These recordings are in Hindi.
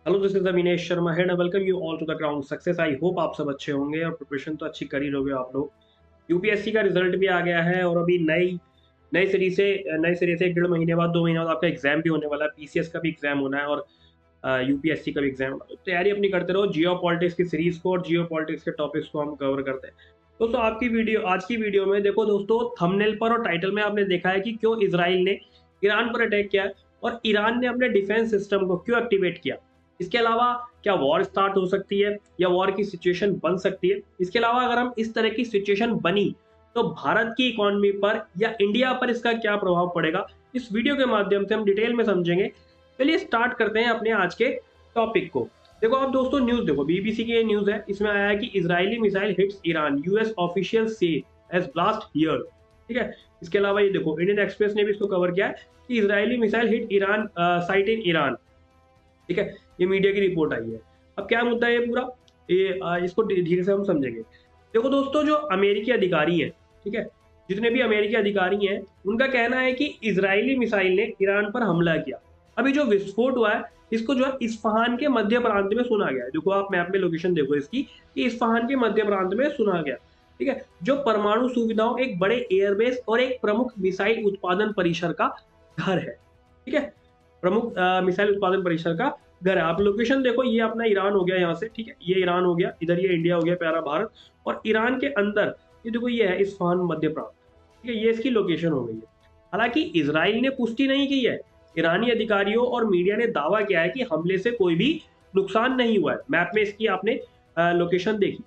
Hello, this is Avinesh Sharma head. Welcome you all to the ground success. I hope आप सब अच्छे होंगे और प्रिपरेशन तो अच्छी कर ही लोगे आप लोग। यूपीएससी का रिजल्ट भी आ गया है और अभी नई नई सीरीज से 1.5 महीने बाद 2 महीने बाद आपका एग्जाम भी होने वाला है। पीसीएस का भी एग्जाम होना है और यूपीएससी का भी एग्जाम होना है। तो तैयारी अपनी करते रहो। जियो पॉलिटिक्स की सीरीज को और जियो पॉलिटिक्स के टॉपिक्स को हम कवर करते हैं। दोस्तों, आज की वीडियो में देखो दोस्तों, थंबनेल पर और टाइटल में आपने देखा है कि क्यों इसराइल ने ईरान पर अटैक किया और ईरान ने अपने डिफेंस सिस्टम को क्यों एक्टिवेट किया। इसके अलावा क्या वॉर स्टार्ट हो सकती है या वॉर की सिचुएशन बन सकती है। इसके अलावा अगर हम इस तरह की सिचुएशन बनी तो भारत की इकोनॉमी पर या इंडिया पर इसका क्या प्रभाव पड़ेगा, इस वीडियो के माध्यम से हम डिटेल में समझेंगे। चलिए स्टार्ट करते हैं अपने आज के टॉपिक को। देखो आप दोस्तों, न्यूज देखो, बीबीसी की ये न्यूज है। इसमें आया है कि Israeli missile hits Iran, US official से एज ब्लास्ट हियर। ठीक है। इसके अलावा ये देखो, इंडियन एक्सप्रेस ने भी इसको कवर किया है कि Israeli missile hit Iran site in Iran. ठीक है, ये मीडिया की रिपोर्ट आई है। अब क्या मुद्दा है ये पूरा, ये इसको धीरे से हम समझेंगे। देखो दोस्तों, जो अमेरिकी अधिकारी हैं, ठीक है, जितने भी अमेरिकी अधिकारी हैं, उनका कहना है कि इजरायली मिसाइल ने ईरान पर हमला किया। अभी जो विस्फोट हुआ है, इसको जो है इस्फहान के मध्य प्रांत में सुना गया है। देखो आप मैप में लोकेशन देखो इसकी, कि इस्फहान के मध्य प्रांत में सुना गया। ठीक है, जो परमाणु सुविधाओं, एक बड़े एयरबेस और एक प्रमुख मिसाइल उत्पादन परिसर का घर है। ठीक है, प्रमुख मिसाइल उत्पादन परिसर का घर है। आप लोकेशन देखो, ये अपना ईरान हो गया यहाँ से। ठीक है, ये ईरान हो गया, इधर ये इंडिया हो गया प्यारा भारत, और ईरान के अंदर ये देखो, ये है इस्फहान मध्य प्रांत। ठीक है, ये इसकी लोकेशन हो गई है। हालांकि इसराइल ने पुष्टि नहीं की है। ईरानी अधिकारियों और मीडिया ने दावा किया है कि हमले से कोई भी नुकसान नहीं हुआ है। मैप में इसकी आपने लोकेशन देखी।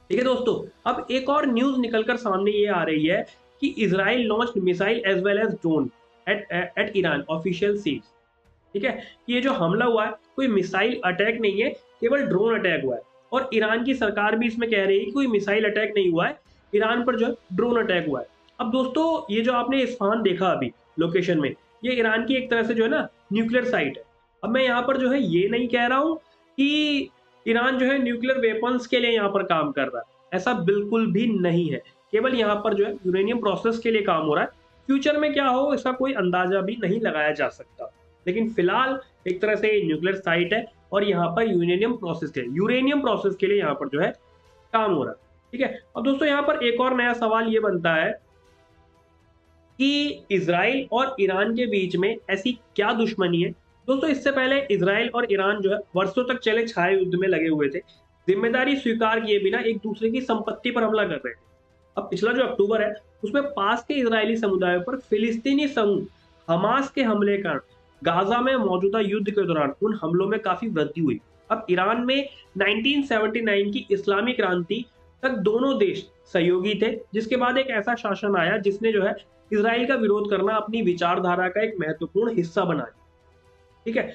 ठीक है दोस्तों, अब एक और न्यूज निकलकर सामने ये आ रही है कि Israel launch missile as well as drone at Iran, official sees. ठीक है, ये जो हमला हुआ है कोई मिसाइल अटैक नहीं है, केवल ड्रोन अटैक हुआ है। और ईरान की सरकार भी इसमें कह रही है कि कोई मिसाइल अटैक नहीं हुआ है, ईरान पर जो है ड्रोन अटैक हुआ है। अब दोस्तों, ये जो आपने इस्फहान देखा अभी लोकेशन में, ये ईरान की एक तरह से जो है ना न्यूक्लियर साइट है। अब मैं यहाँ पर जो है ये नहीं कह रहा हूँ कि ईरान जो है न्यूक्लियर वेपन्स के लिए यहाँ पर काम कर रहा है, ऐसा बिल्कुल भी नहीं है। केवल यहाँ पर जो है यूरेनियम प्रोसेस के लिए काम हो रहा है। फ्यूचर में क्या हो इसका कोई अंदाजा भी नहीं लगाया जा सकता, लेकिन फिलहाल एक तरह से न्यूक्लियर साइट है और यहाँ पर यूरेनियम प्रोसेस के लिए यहाँ पर जो है काम हो रहा है। ठीक है, अब दोस्तों यहाँ पर एक और नया सवाल ये बनता है कि इसराइल और ईरान के बीच में ऐसी क्या दुश्मनी है। दोस्तों, इससे पहले इसराइल और ईरान जो है वर्षों तक चले छाए युद्ध में लगे हुए थे, जिम्मेदारी स्वीकार किए बिना एक दूसरे की संपत्ति पर हमला कर रहे थे। अब पिछला जो अक्टूबर है, उसमें पास के इजरायली समुदाय पर फिलिस्तीनी समूह हमास के हमले का गाजा में मौजूदा युद्ध के दौरान उन हमलों में काफी वृद्धि हुई। अब ईरान में 1979 की इस्लामी क्रांति तक दोनों देश सहयोगी थे, जिसके बाद एक ऐसा शासन आया जिसने जो है इसराइल का विरोध करना अपनी विचारधारा का एक महत्वपूर्ण हिस्सा बना दिया। ठीक है,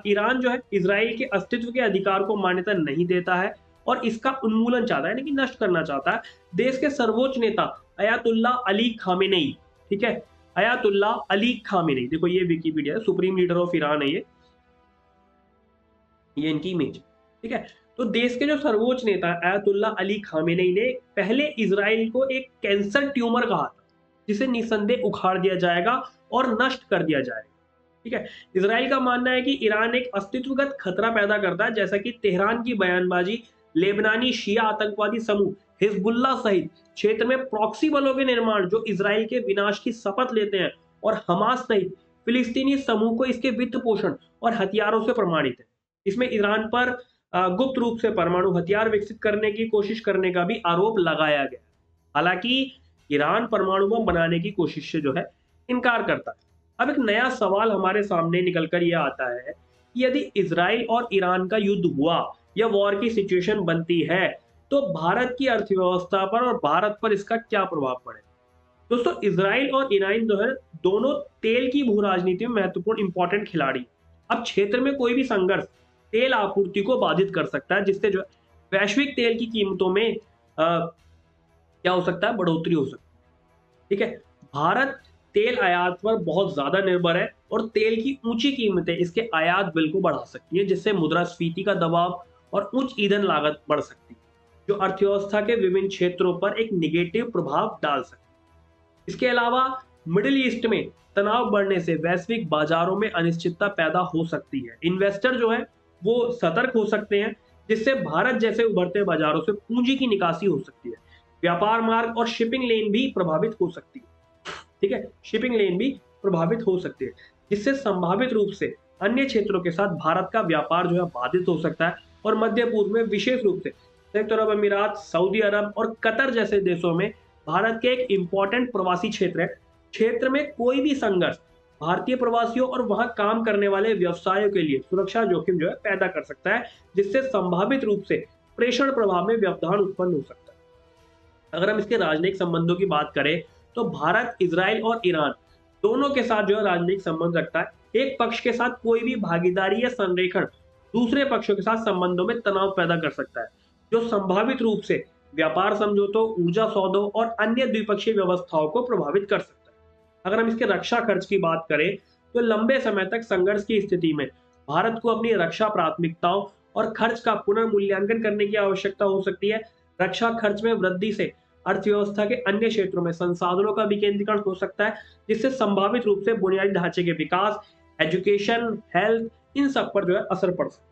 ईरान जो है इसराइल के अस्तित्व के अधिकार को मान्यता नहीं देता है और इसका उन्मूलन चाहता है, यानी कि नष्ट करना चाहता है। देश के सर्वोच्च नेता अयातुल्ला अली खामेनेई, ठीक है, अयातुल्ला अली खामेनेई, देखो ये विकिपीडिया है, सुप्रीम लीडर ऑफ ईरान है ये इनकी इमेज। ठीक है, तो देश के जो सर्वोच्च नेता अयातुल्ला अली खामेनेई ने पहले इसराइल को एक कैंसर ट्यूमर कहा था, जिसे निसंदेह उखाड़ दिया जाएगा और नष्ट कर दिया जाएगा। ठीक है, इसराइल का मानना है कि ईरान एक अस्तित्वगत खतरा पैदा करता है, जैसा कि तेहरान की बयानबाजी, लेबनानी शिया आतंकवादी समूह हिजबुल्लाह सहित क्षेत्र में प्रॉक्सी बलों के निर्माण जो इसराइल के विनाश की शपथ लेते हैं, और हमास सहित फिलिस्तीनी समूह को इसके वित्त पोषण और हथियारों से प्रमाणित है। इसमें ईरान पर गुप्त रूप से परमाणु हथियार विकसित करने की कोशिश करने का भी आरोप लगाया गया। हालांकि ईरान परमाणु बम बनाने की कोशिश से जो है इनकार करता है। अब एक नया सवाल हमारे सामने निकलकर यह आता है कि यदि इसराइल और ईरान का युद्ध हुआ या वॉर की सिचुएशन बनती है, तो भारत की अर्थव्यवस्था पर और भारत पर इसका क्या प्रभाव पड़ेगा। दोस्तों, इसराइल और ईरान जो है दोनों तेल की भू राजनीति में महत्वपूर्ण इंपॉर्टेंट खिलाड़ी। अब क्षेत्र में कोई भी संघर्ष तेल आपूर्ति को बाधित कर सकता है, जिससे जो है वैश्विक तेल की कीमतों में क्या हो सकता है, बढ़ोतरी हो सकती है। ठीक है, भारत तेल आयात पर बहुत ज्यादा निर्भर है और तेल की ऊंची कीमतें इसके आयात बिल को बढ़ा सकती है, जिससे मुद्रास्फीति का दबाव और उच्च ईंधन लागत बढ़ सकती है, जो अर्थव्यवस्था के विभिन्न क्षेत्रों पर एक निगेटिव प्रभाव डाल सकती है। इसके अलावा मिडिल ईस्ट में तनाव बढ़ने से वैश्विक बाजारों में अनिश्चितता पैदा हो सकती है। इन्वेस्टर जो है वो सतर्क हो सकते हैं, जिससे भारत जैसे उभरते बाजारों से पूंजी की निकासी हो सकती है। व्यापार मार्ग और शिपिंग लेन भी प्रभावित हो सकती है। ठीक है, शिपिंग लेन भी प्रभावित हो सकती है, जिससे संभावित रूप से अन्य क्षेत्रों के साथ भारत का व्यापार जो है बाधित हो सकता है। और मध्य पूर्व में विशेष रूप से संयुक्त अरब अमीरात, सऊदी अरब और कतर जैसे देशों में भारत के एक इंपॉर्टेंट प्रवासी क्षेत्र है। क्षेत्र में कोई भी संघर्ष भारतीय प्रवासियों और वहां काम करने वाले व्यवसायों के लिए सुरक्षा जोखिम जो है पैदा कर सकता है, जिससे संभावित रूप से प्रेषण प्रभाव में व्यवधान उत्पन्न हो सकता है। अगर हम इसके राजनयिक संबंधों की बात करें तो भारत इजराइल और ईरान दोनों के साथ जो है राजनयिक संबंध रखता है। एक पक्ष के साथ कोई भी भागीदारी या संरेखण दूसरे पक्षों के साथ संबंधों में तनाव पैदा कर सकता है, जो संभावित रूप से व्यापार समझौतों, ऊर्जा सौदों और अन्य द्विपक्षीय व्यवस्थाओं को प्रभावित कर सकता है। अगर हम इसके रक्षा खर्च की बात करें तो लंबे समय तक संघर्ष की स्थिति में भारत को अपनी रक्षा प्राथमिकताओं और खर्च का पुनर्मूल्यांकन करने की आवश्यकता हो सकती है। रक्षा खर्च में वृद्धि से अर्थव्यवस्था के अन्य क्षेत्रों में संसाधनों का विकेंद्रीकरण हो सकता है, जिससे संभावित रूप से बुनियादी ढांचे के विकास, एजुकेशन, हेल्थ, इन सब पर जो है असर पड़ सकता है।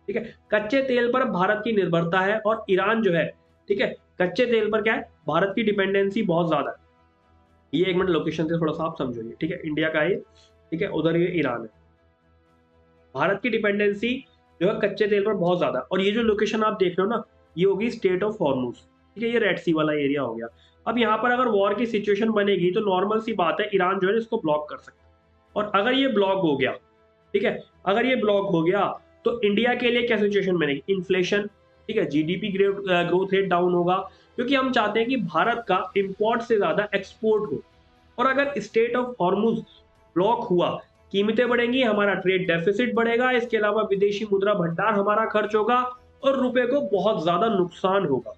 ठीक है, कच्चे तेल पर भारत की निर्भरता है और ईरान जो है, ठीक है, कच्चे तेल पर क्या है, भारत की डिपेंडेंसी बहुत ज्यादा है। ये एक मिनट लोकेशन से थोड़ा सा आप समझो, ये ठीक है, इंडिया का ये, ठीक है, उधर ये ईरान है। भारत की डिपेंडेंसी जो है कच्चे तेल पर बहुत ज्यादा, और ये जो लोकेशन आप देख रहे हो ना, ये होगी स्टेट ऑफ हॉर्मुज। ठीक है, ये रेड सी वाला एरिया हो गया। अब यहाँ पर अगर वॉर की सिचुएशन बनेगी तो नॉर्मल सी बात है, ईरान जो है इसको ब्लॉक कर सकता है। और अगर ये ब्लॉक हो गया, ठीक है, अगर ये ब्लॉक हो गया तो इंडिया के लिए क्या सिचुएशन बनेगी, इन्फ्लेशन, ठीक है, जीडीपी ग्रोथ रेट डाउन होगा, क्योंकि हम चाहते हैं कि भारत का इंपोर्ट से ज्यादा एक्सपोर्ट हो। और अगर स्टेट ऑफ हॉर्मुज ब्लॉक हुआ, कीमतें बढ़ेंगी, हमारा ट्रेड डेफिसिट बढ़ेगा, इसके अलावा विदेशी मुद्रा भंडार हमारा खर्च होगा और रुपए को बहुत ज्यादा नुकसान होगा।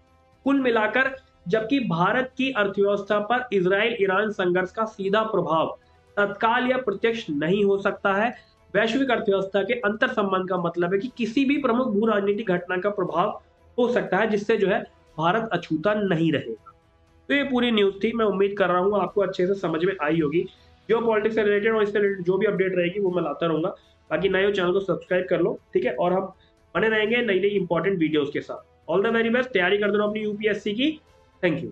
कुल मिलाकर जबकि भारत की अर्थव्यवस्था पर इजराइल ईरान संघर्ष का सीधा प्रभाव तत्काल या प्रत्यक्ष नहीं हो सकता है, वैश्विक अर्थव्यवस्था के अंतर संबंध का मतलब है कि किसी भी प्रमुख भू राजनीतिक घटना का प्रभाव हो सकता है, जिससे जो है भारत अछूता नहीं रहेगा। तो ये पूरी न्यूज थी, मैं उम्मीद कर रहा हूँ आपको अच्छे से समझ में आई होगी। जो पॉलिटिक्स से रिलेटेड और इससे रिलेटेड जो भी अपडेट रहेगी वो मैं लाता रहूंगा। बाकी नए हो चैनल को सब्सक्राइब कर लो, ठीक है, और हम बने रहेंगे नई नई इंपॉर्टेंट वीडियोस के साथ। ऑल द वेरी बेस्ट, तैयारी कर दो अपनी यूपीएससी की। Thank you.